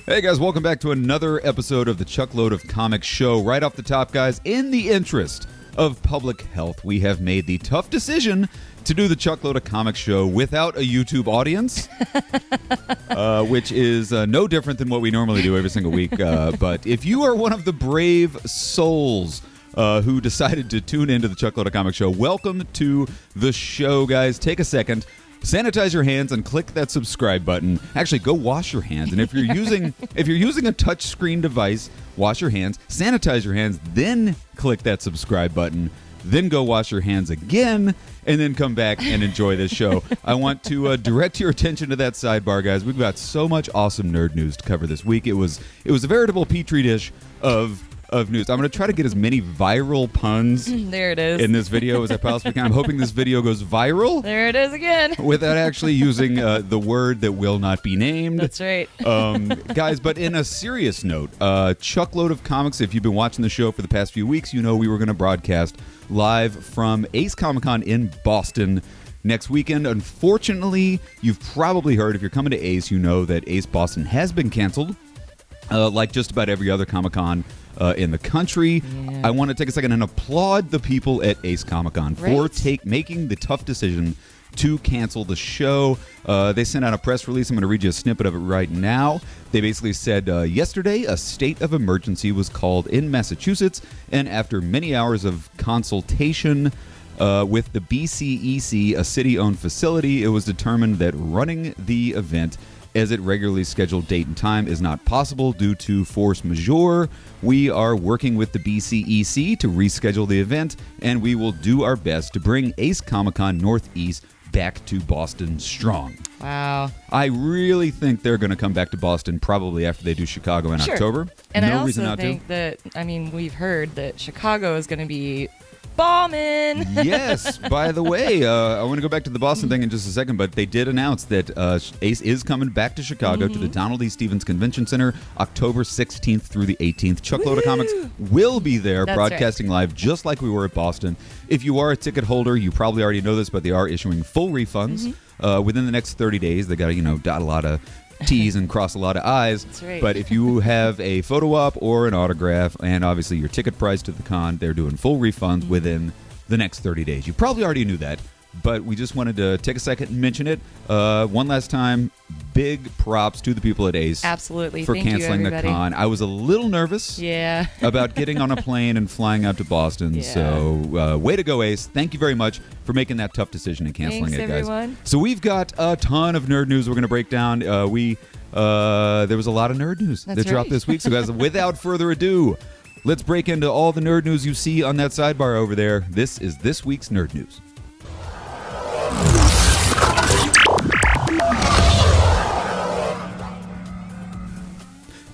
Hey guys, welcome back to another episode of the Chuckload of Comics show. Right off the top, guys, in the interest of public health, we have made the tough decision to do the Chuckload of Comics show without a YouTube audience, which is no different than what we normally do every single week. But if you are one of the brave souls who decided to tune into the Chuckload of Comics show, welcome to the show, guys. Take a second. Sanitize your hands and click that subscribe button. Actually, go wash your hands. And if you're using a touch screen device, wash your hands, sanitize your hands, then click that subscribe button. Then go wash your hands again, and then come back and enjoy this show. I want to direct your attention to that sidebar, guys. We've got so much awesome nerd news to cover this week. It was a veritable petri dish of news. I'm going to try to get as many viral puns there it is. in this video as I possibly can. I'm hoping this video goes viral. There it is again. Without actually using the word that will not be named. That's right. Guys, but in a serious note, Chuckload of Comics, if you've been watching the show for the past few weeks, you know we were going to broadcast live from Ace Comic-Con in Boston next weekend. Unfortunately, you've probably heard, if you're coming to Ace, you know that Ace Boston has been canceled, like just about every other Comic-Con in the country. Yeah. I want to take a second and applaud the people at Ace Comic-Con for making the tough decision to cancel the show. They sent out a press release. I'm going to read you a snippet of it right now. They basically said, yesterday, a state of emergency was called in Massachusetts, and after many hours of consultation with the BCEC, a city-owned facility, it was determined that running the event as it regularly scheduled date and time is not possible due to force majeure. We are working with the BCEC to reschedule the event, and we will do our best to bring Ace Comic-Con Northeast back to Boston strong. Wow. I really think they're going to come back to Boston probably after they do Chicago in October. And no I also reason not think to. we've heard that Chicago is going to be bombing. Yes. By the way, I want to go back to the Boston thing in just a second, but they did announce that Ace is coming back to Chicago to the Donald E. Stevens Convention Center October 16th through the 18th. Chuckload of Comics will be there broadcasting live just like we were at Boston. If you are a ticket holder, you probably already know this, but they are issuing full refunds within the next 30 days. They got to, dot a lot of T's and cross a lot of I's. That's right. But if you have a photo op or an autograph and obviously your ticket price to the con, they're doing full refunds within the next 30 days. You probably already knew that, but we just wanted to take a second and mention it. One last time, big props to the people at Ace. Absolutely. For Thank canceling you, the con. I was a little nervous about getting on a plane and flying out to Boston. Yeah. So way to go, Ace. Thank you very much for making that tough decision and canceling Thanks, it, guys. everyone. So we've got a ton of nerd news we're going to break down. There was a lot of nerd news that dropped this week. So guys, without further ado, let's break into all the nerd news you see on that sidebar over there. This is this week's nerd news.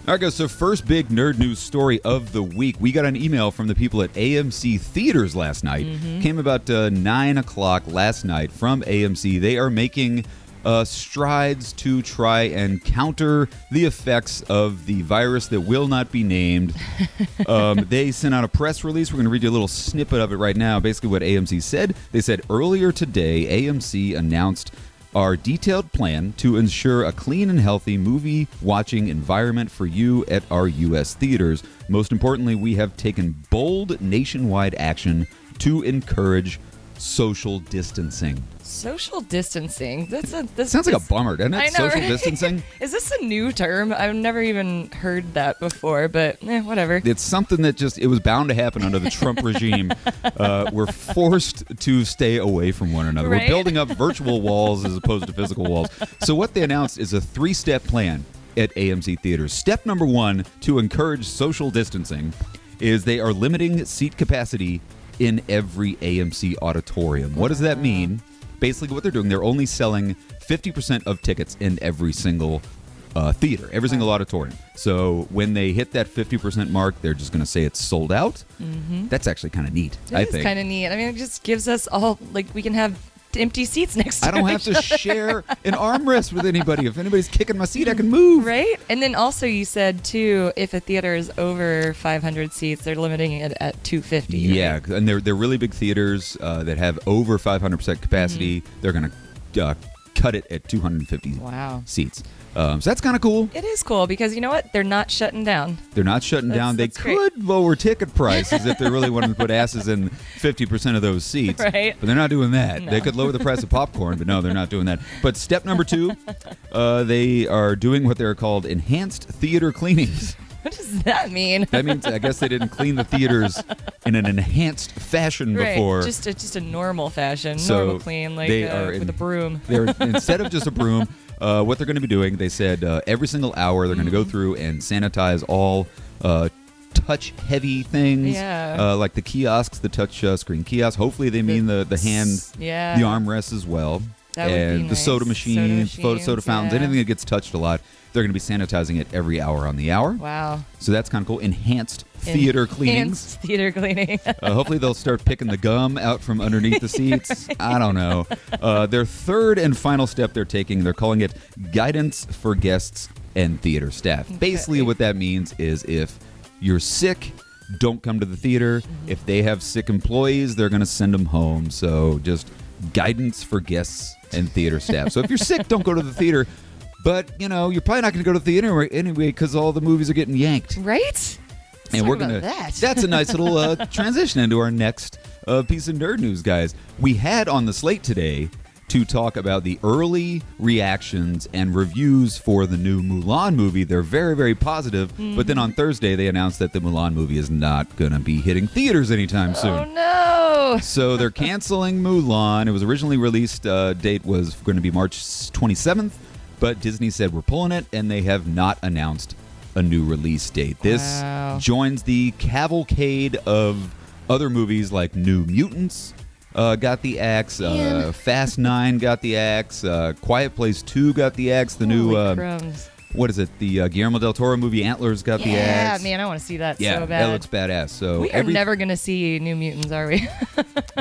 All right, guys, so first big nerd news story of the week. We got an email from the people at AMC Theaters last night. Came about 9 o'clock last night from AMC. They are making strides to try and counter the effects of the virus that will not be named. They sent out a press release. We're going to read you a little snippet of it right now. Basically what AMC said. They said, earlier today, AMC announced our detailed plan to ensure a clean and healthy movie-watching environment for you at our U.S. theaters. Most importantly, we have taken bold nationwide action to encourage social distancing. Social distancing. This sounds like a bummer, doesn't it? I know, social right? distancing. Is this a new term? I've never even heard that before, but whatever. It's something that it was bound to happen under the Trump regime. We're forced to stay away from one another. Right? We're building up virtual walls as opposed to physical walls. So what they announced is a 3-step plan at AMC Theaters. Step number 1 to encourage social distancing is they are limiting seat capacity in every AMC auditorium. What does that mean? Basically, what they're doing, they're only selling 50% of tickets in every single theater, every single auditorium. So when they hit that 50% mark, they're just going to say it's sold out. That's actually kind of neat, I think. It's kind of neat. I mean, it just gives us all, we can have empty seats next to I don't have to share an armrest with anybody. If anybody's kicking my seat, I can move. Right? And then also you said, too, if a theater is over 500 seats, they're limiting it at 250. Yeah, right? and they're really big theaters that have over 500% capacity. They're going to cut it at 250 Wow. seats. So that's kind of cool. It is cool because you know what? They're not shutting down. They're not shutting down. They That's great. could lower ticket prices if they really wanted to put asses in 50% of those seats. Right. But they're not doing that. No. They could lower the price of popcorn, but no, they're not doing that. But step number 2, they are doing what they're called enhanced theater cleanings. What does that mean? That means I guess they didn't clean the theaters in an enhanced fashion Right. before. Just a normal fashion, So normal clean, like they are with a broom. They're instead of just a broom, what they're going to be doing, they said every single hour they're going to go through and sanitize all touch-heavy things, Yeah. like the kiosks, the touch screen kiosks. Hopefully they mean the hand, Yeah. the armrests as well, That would be and the nice. soda machines, soda machines, fountains, yeah. anything that gets touched a lot. They're going to be sanitizing it every hour on the hour. Wow. So that's kind of cool. Enhanced theater cleanings. Enhanced theater cleaning. Hopefully they'll start picking the gum out from underneath the seats. I don't know. Their third and final step they're taking, they're calling it guidance for guests and theater staff. Basically what that means is if you're sick, don't come to the theater. If they have sick employees, they're going to send them home. So just guidance for guests and theater staff. So if you're sick, don't go to the theater. But, you're probably not going to go to the theater anyway because all the movies are getting yanked. Right? Let's And talk we're about gonna. that. That's a nice little transition into our next piece of nerd news, guys. We had on the slate today to talk about the early reactions and reviews for the new Mulan movie. They're very, very positive. But then on Thursday, they announced that the Mulan movie is not going to be hitting theaters anytime soon. Oh no! So they're canceling Mulan. It was originally released, date was going to be March 27th, but Disney said we're pulling it, and they have not announced a new release date. This Wow. joins the cavalcade of other movies like New Mutants got the axe, Man. Fast 9 got the axe, Quiet Place 2 got the axe, the new, Holy crumbs. what is it, the Guillermo del Toro movie Antlers got the Yeah, axe. man, I want to see that Yeah, so bad. that looks badass. So we are never going to see New Mutants, are we?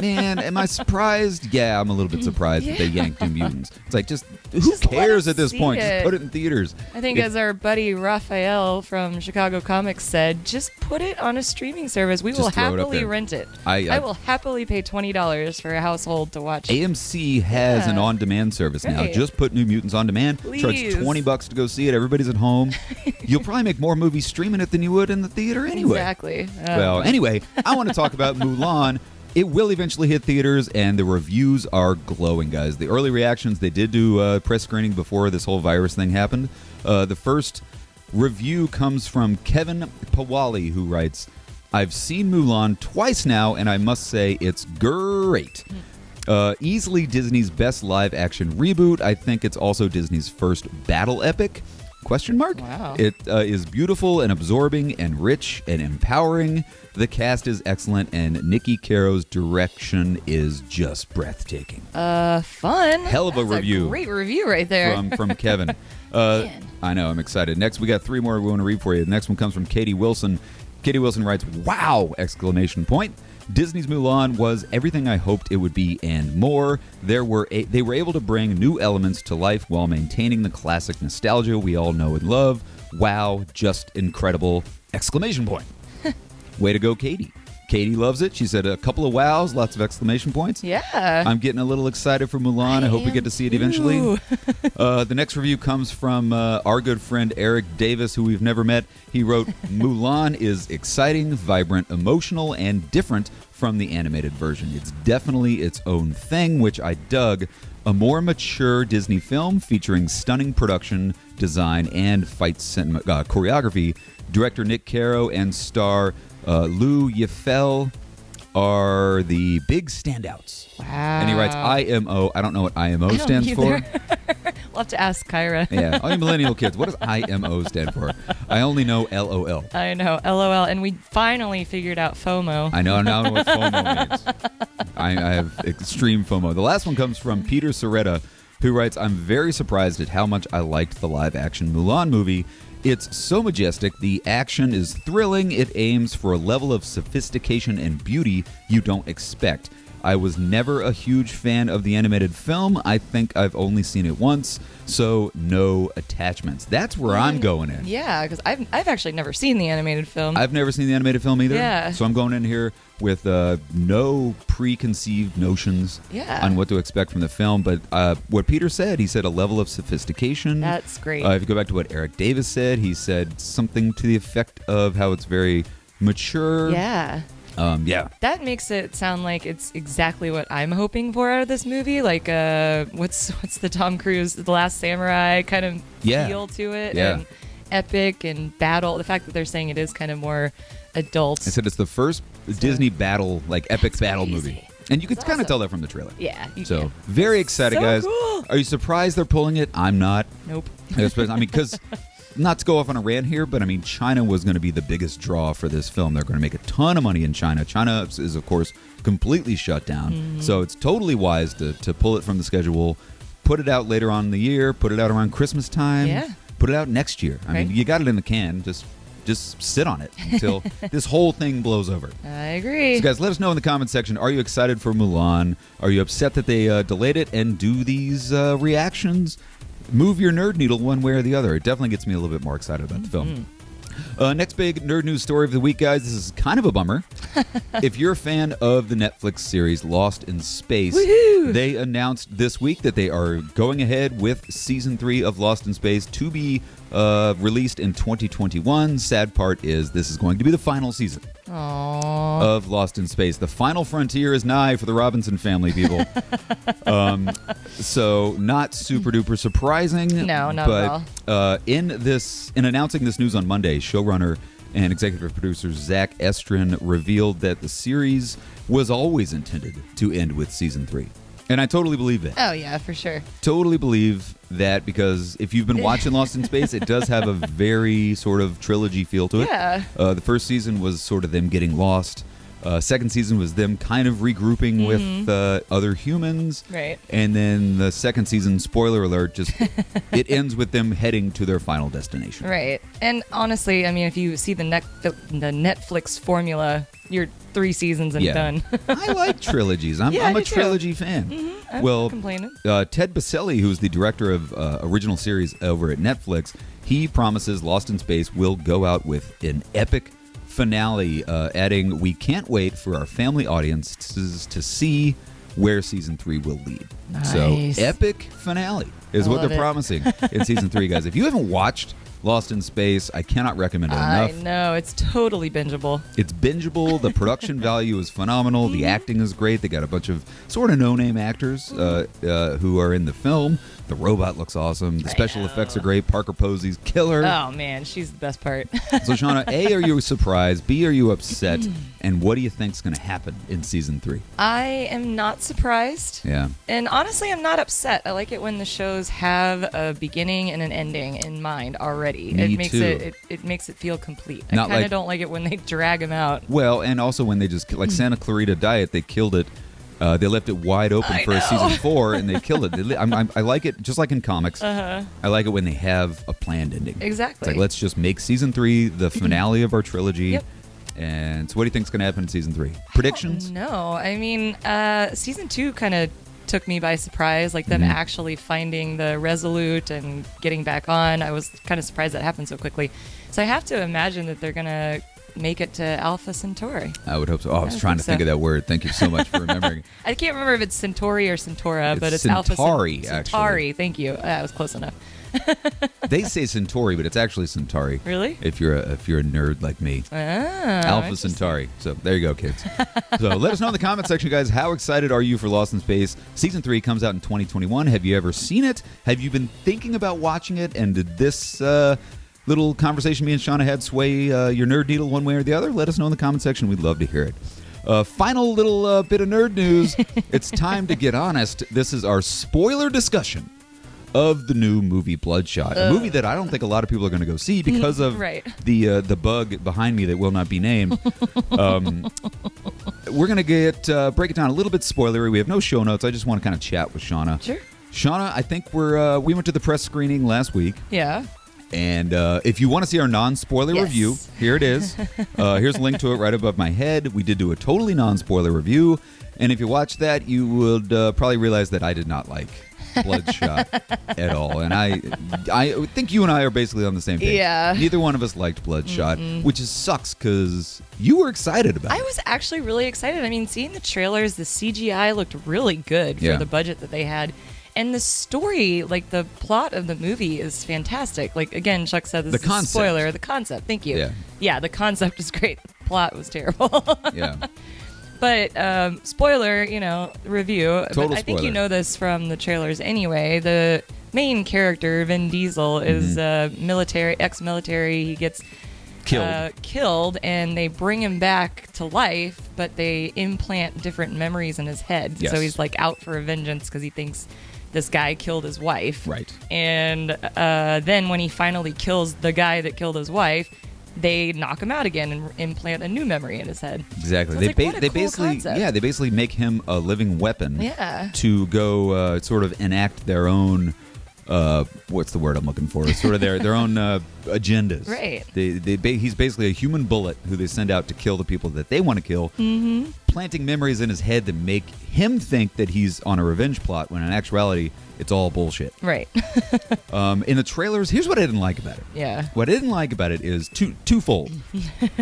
Man, am I surprised? Yeah, I'm a little bit surprised that they yanked New Mutants. It's like, who Just let cares us at this see point? it. Just put it in theaters. I think If- as our buddy Raphael from Chicago Comics said, just put it on a streaming service. We will Just throw it up happily there. rent it. I will happily pay $20 for a household to watch. AMC has an Yeah. on-demand service now. Right. Just put New Mutants on demand. Charge Please. $20 to go see it. Everybody's at home. You'll probably make more movies streaming it than you would in the theater anyway. Exactly. Well, anyway, I want to talk about Mulan. It will eventually hit theaters, and the reviews are glowing, guys. The early reactions, they did do press screening before this whole virus thing happened. The first review comes from Kevin Pawali, who writes, I've seen Mulan twice now, and I must say it's great. Easily Disney's best live-action reboot. I think it's also Disney's first battle epic. Question mark? Wow. It is beautiful and absorbing and rich and empowering. The cast is excellent, and Nikki Caro's direction is just breathtaking. Fun. Hell of a That's review. Great review right there. From Kevin. Man. I know, I'm excited. Next, we got 3 more we want to read for you. The next one comes from Katie Wilson. Katie Wilson writes, wow! Exclamation point. Disney's Mulan was everything I hoped it would be and more. They were able to bring new elements to life while maintaining the classic nostalgia we all know and love. Wow, just incredible! Exclamation point. Way to go, Katie. Katie loves it. She said a couple of wows, lots of exclamation points. Yeah. I'm getting a little excited for Mulan. I hope we get to see it eventually. Ooh. The next review comes from our good friend Eric Davis, who we've never met. He wrote, Mulan is exciting, vibrant, emotional, and different from the animated version. It's definitely its own thing, which I dug. A more mature Disney film featuring stunning production, design, and fight choreography. Director Nick Caro and star Lou Yifel are the big standouts. Wow. And he writes IMO. I don't know what IMO I don't stands for. either. We'll have to ask Kyra. Yeah, all you millennial kids, what does IMO stand for? I only know LOL. I know, LOL. And we finally figured out FOMO. I know now what FOMO means. I have extreme FOMO. The last one comes from Peter Soretta, who writes, I'm very surprised at how much I liked the live-action Mulan movie. It's so majestic. The action is thrilling. It aims for a level of sophistication and beauty you don't expect. I was never a huge fan of the animated film. I think I've only seen it once, so no attachments. That's where I'm going in. Yeah, because I've actually never seen the animated film. I've never seen the animated film either. Yeah. So I'm going in here with no preconceived notions on what to expect from the film. But what Peter said, he said a level of sophistication. That's great. If you go back to what Eric Davis said, he said something to the effect of how it's very mature. Yeah. That makes it sound like it's exactly what I'm hoping for out of this movie. Like, what's the Tom Cruise, The Last Samurai kind of feel to it, and epic and battle. The fact that they're saying it is kind of more adult. I said it's the first Disney battle, like epic battle movie, and you could kind of tell that from the trailer. Yeah, you so can. Very excited, guys. Cool. Are you surprised they're pulling it? I'm not. Nope. I mean, because. Not to go off on a rant here, but I mean, China was going to be the biggest draw for this film. They're going to make a ton of money in China. China is, of course, completely shut down. Mm-hmm. So it's totally wise to pull it from the schedule, put it out later on in the year, put it out around Christmas time, put it out next year. I mean, you got it in the can. Just sit on it until this whole thing blows over. I agree. So, guys, let us know in the comment section. Are you excited for Mulan? Are you upset that they delayed it? And do these reactions move your nerd needle one way or the other? It definitely gets me a little bit more excited about the film. Next big nerd news story of the week, guys. This is kind of a bummer. If you're a fan of the Netflix series Lost in Space, they announced this week that they are going ahead with season 3 of Lost in Space to be released in 2021. Sad part is this is going to be the final season of Lost in Space. The final frontier is nigh for the Robinson family, people. So not super duper surprising. No, not at all. In announcing this news on Monday, showrunner and executive producer Zach Estrin revealed that the series was always intended to end with season 3. And I totally believe that. Oh, yeah, for sure. Totally believe that, because if you've been watching Lost in Space, it does have a very sort of trilogy feel to it. Yeah. The first season was sort of them getting lost. Second season was them kind of regrouping with other humans. Right. And then the second season, spoiler alert, just it ends with them heading to their final destination. Right. And honestly, I mean, if you see the Netflix formula, you're 3 seasons and done. I like trilogies. I'm a trilogy fan. I'm not complaining. Ted Baselli, who's the director of original series over at Netflix, he promises Lost in Space will go out with an epic finale, adding, "We can't wait for our family audiences to see where season 3 will lead." Nice. So, epic finale is what they're promising in season 3, guys. If you haven't watched Lost in Space, I cannot recommend it enough. I know, it's totally bingeable. It's bingeable. The production value is phenomenal. The acting is great. They got a bunch of sort of no-name actors who are in the film. The robot looks awesome. The special effects are great. Parker Posey's killer. Oh, man, she's the best part. So, Shauna, A, are you surprised? B, are you upset? And what do you think's going to happen in season 3? I am not surprised. Yeah. And honestly, I'm not upset. I like it when the shows have a beginning and an ending in mind already. Me it makes too. it makes it feel complete. Not I kind of like- don't like it when they drag them out. Well, and also when they just, like Santa Clarita Diet, they killed it. They left it wide open for a season 4, and they killed it. I like it, just like in comics. I like it when they have a planned ending. Exactly. It's like, let's just make season 3 the finale of our trilogy. Yep. And so what do you think's going to happen in season 3? Predictions? No, I mean, season 2 kind of took me by surprise, like them actually finding the Resolute and getting back on. I was kind of surprised that happened so quickly. So I have to imagine that they're going to make it to Alpha Centauri. I would hope so. Oh, I was trying to think of that word. Thank you so much for remembering. I can't remember if it's Centauri or Centaura, but it's Alpha Centauri, Centauri. actually. Thank you. That was close enough. They say Centauri, but it's actually Centauri. Really? If you're a nerd like me. Alpha Centauri. So there you go, kids. So let us know in the comment section, guys. How excited are you for Lost in Space? Season 3 comes out in 2021. Have you ever seen it? Have you been thinking about watching it? And did this little conversation me and Shauna had sway your nerd needle one way or the other? Let us know in the comment section. We'd love to hear it. Final little bit of nerd news. It's time to get honest. This is our spoiler discussion of the new movie Bloodshot, a movie that I don't think a lot of people are going to go see because of the bug behind me that will not be named. We're going to break it down a little bit spoilery. We have no show notes. I just want to kind of chat with Shauna. Sure. Shauna, I think we went to the press screening last week. Yeah. And if you want to see our non-spoiler review, here it is. Here's a link to it right above my head. We did do a totally non-spoiler review. And if you watch that, you would probably realize that I did not like Bloodshot at all. And I think you and I are basically on the same page. Yeah. Neither one of us liked Bloodshot, which sucks because you were excited about it. I was actually really excited. I mean, seeing the trailers, the CGI looked really good for the budget that they had. And the story, like the plot of the movie is fantastic. Like, again, Chuck said this is a spoiler. The concept. Thank you. Yeah, the concept is great. The plot was terrible. Yeah. But spoiler, review. Total but I think spoiler. you know this from the trailers anyway. The main character, Vin Diesel, is ex-military. He gets killed, and they bring him back to life, but they implant different memories in his head. Yes. So he's like out for vengeance because he thinks this guy killed his wife. Right. And then when he finally kills the guy that killed his wife, they knock him out again and implant a new memory in his head. Exactly. So They what a cool basically concept. they basically make him a living weapon. Yeah. To go sort of enact their own what's the word I'm looking for? Sort of their own agendas. Right. He's basically a human bullet who they send out to kill the people that they want to kill. Mm-hmm. Planting memories in his head that make him think that he's on a revenge plot when in actuality it's all bullshit. Right. In the trailers, here's what I didn't like about it. Yeah. What I didn't like about it is twofold.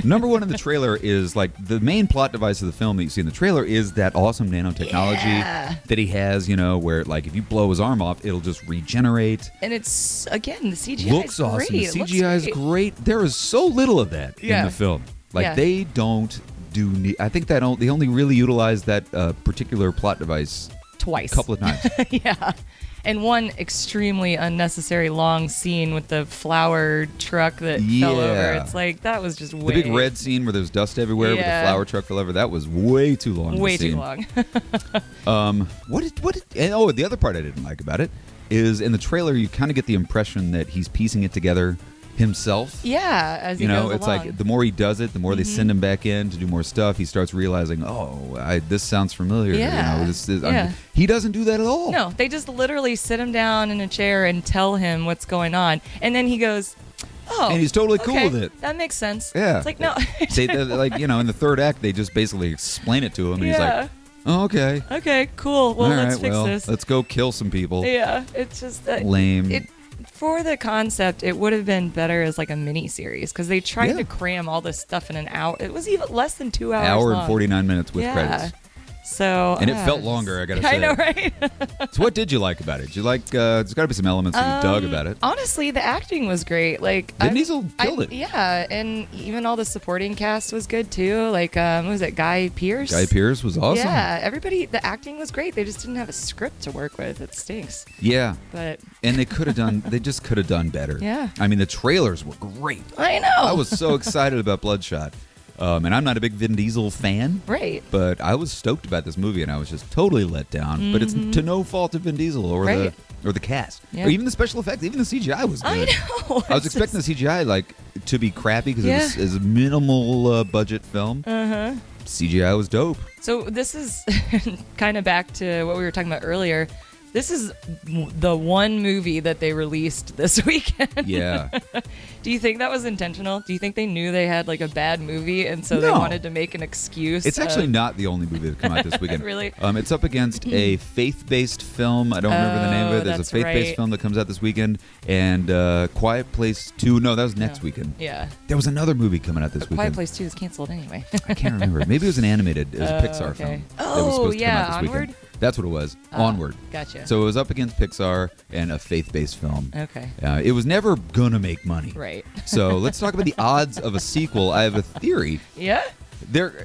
Number one in the trailer is like the main plot device of the film that you see in the trailer is that awesome nanotechnology that he has, where like if you blow his arm off, it'll just regenerate. And it's, again, the CGI looks is awesome. great. The CGI is great. There is so little of that in the film. Like they don't do. I think that they only really utilize that particular plot device twice, a couple of times. Yeah. And one extremely unnecessary long scene with the flower truck that fell over. It's like, that was just way... The big red scene where there's dust everywhere with the flower truck fell over, that was way too long. Way too long. The other part I didn't like about it is in the trailer you kind of get the impression that he's piecing it together himself. Yeah, as he goes it's along. like the more he does it, the more they send him back in to do more stuff. He starts realizing, this sounds familiar. Yeah. He doesn't do that at all. No, they just literally sit him down in a chair and tell him what's going on, and then he goes, and he's totally cool with it. That makes sense. Yeah, it's like no. In the third act, they just basically explain it to him, and he's like, "Oh, okay. Okay, cool. Well, let's fix this. Let's go kill some people." Yeah, it's just lame. For the concept, it would have been better as like a mini series because they tried to cram all this stuff in an hour. It was even less than 2 hours. Hour long. and 49 minutes with credits. So and it felt longer, I gotta say. I know, right? So what did you like about it? Did you like? There's got to be some elements that you dug about it. Honestly, the acting was great. Like Vin Diesel killed it. Yeah, and even all the supporting cast was good too. Like what was it, Guy Pearce? Guy Pearce was awesome. Yeah, everybody. The acting was great. They just didn't have a script to work with. It stinks. Yeah, and they could have done. They just could have done better. Yeah. I mean, the trailers were great. I know. I was so excited about Bloodshot. And I'm not a big Vin Diesel fan. Right. But I was stoked about this movie, and I was just totally let down. Mm-hmm. But it's to no fault of Vin Diesel or the cast. Yeah. Or even the special effects. Even the CGI was good. I know. I was expecting the CGI to be crappy because it was a minimal budget film. Uh-huh. CGI was dope. So this is kind of back to what we were talking about earlier. This is the one movie that they released this weekend. Yeah. Do you think that was intentional? Do you think they knew they had like a bad movie and so they wanted to make an excuse? It's actually not the only movie that come out this weekend. Really? It's up against a faith-based film. I don't remember the name of it. There's a faith-based film that comes out this weekend. And Quiet Place 2. No, that was next weekend. Yeah. There was another movie coming out this weekend. Quiet Place 2 is canceled anyway. I can't remember. Maybe it was an animated. It was a Pixar film. Oh, that was supposed to come out this Onward? weekend. That's what it was. Onward. Gotcha. So it was up against Pixar and a faith-based film. Okay. It was never gonna make money. Right. So let's talk about the odds of a sequel. I have a theory. Yeah?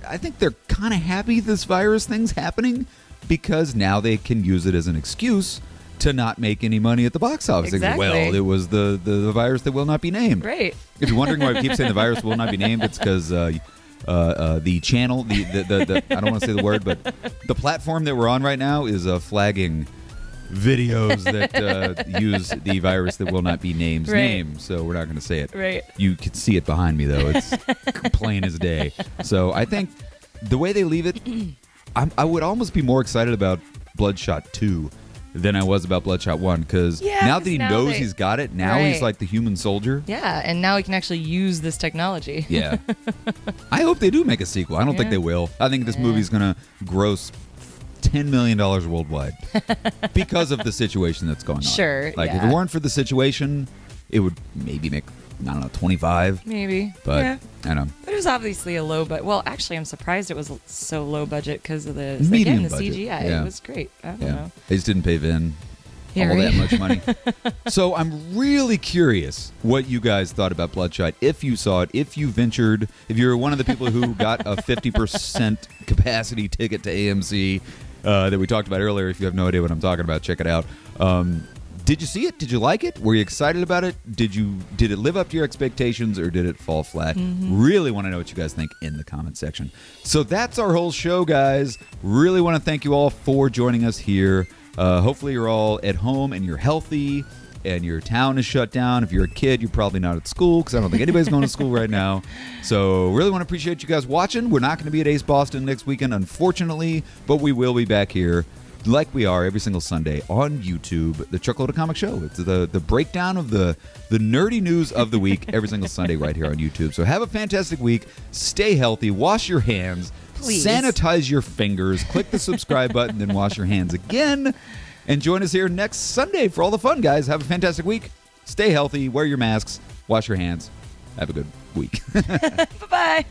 I think they're kind of happy this virus thing's happening because now they can use it as an excuse to not make any money at the box office. Exactly. Well, it was the virus that will not be named. Right. If you're wondering why we keep saying the virus will not be named, it's because the channel, the I don't want to say the word, but the platform that we're on right now is flagging videos that use the virus that will not be named name, so we're not going to say it. Right. You can see it behind me, though. It's plain as day. So I think the way they leave it, I would almost be more excited about Bloodshot 2 than I was about Bloodshot 1, because now that he knows he's got it, now he's like the human soldier. Yeah, and now he can actually use this technology. Yeah. I hope they do make a sequel. I don't think they will. I think this movie's going to gross $10 million worldwide because of the situation that's going on. Sure. Like, if it weren't for the situation, it would maybe make, I don't know, 25. Maybe. But, I don't know. But it was obviously a low budget. Well, actually, I'm surprised it was so low budget because of the medium the budget. CGI. Yeah. It was great. I don't know. They just didn't pay Vin all that much money. So I'm really curious what you guys thought about Bloodshot. If you saw it, if you ventured, if you're one of the people who got a 50% capacity ticket to AMC that we talked about earlier. If you have no idea what I'm talking about, check it out. Did you see it? Did you like it? Were you excited about it? Did it live up to your expectations, or did it fall flat? Really want to know what you guys think in the comment section. So that's our whole show, guys. Really want to thank you all for joining us here. Hopefully you're all at home and you're healthy and your town is shut down. If you're a kid, you're probably not at school, because I don't think anybody's going to school right now. So really want to appreciate you guys watching. We're not going to be at Ace Boston next weekend, unfortunately, but we will be back here like we are every single Sunday on YouTube, the Truckload of Comic Show. It's the breakdown of the nerdy news of the week every single Sunday right here on YouTube. So have a fantastic week. Stay healthy. Wash your hands. Please. Sanitize your fingers. Click the subscribe button, then wash your hands again. And join us here next Sunday for all the fun, guys. Have a fantastic week. Stay healthy. Wear your masks. Wash your hands. Have a good week. Bye-bye.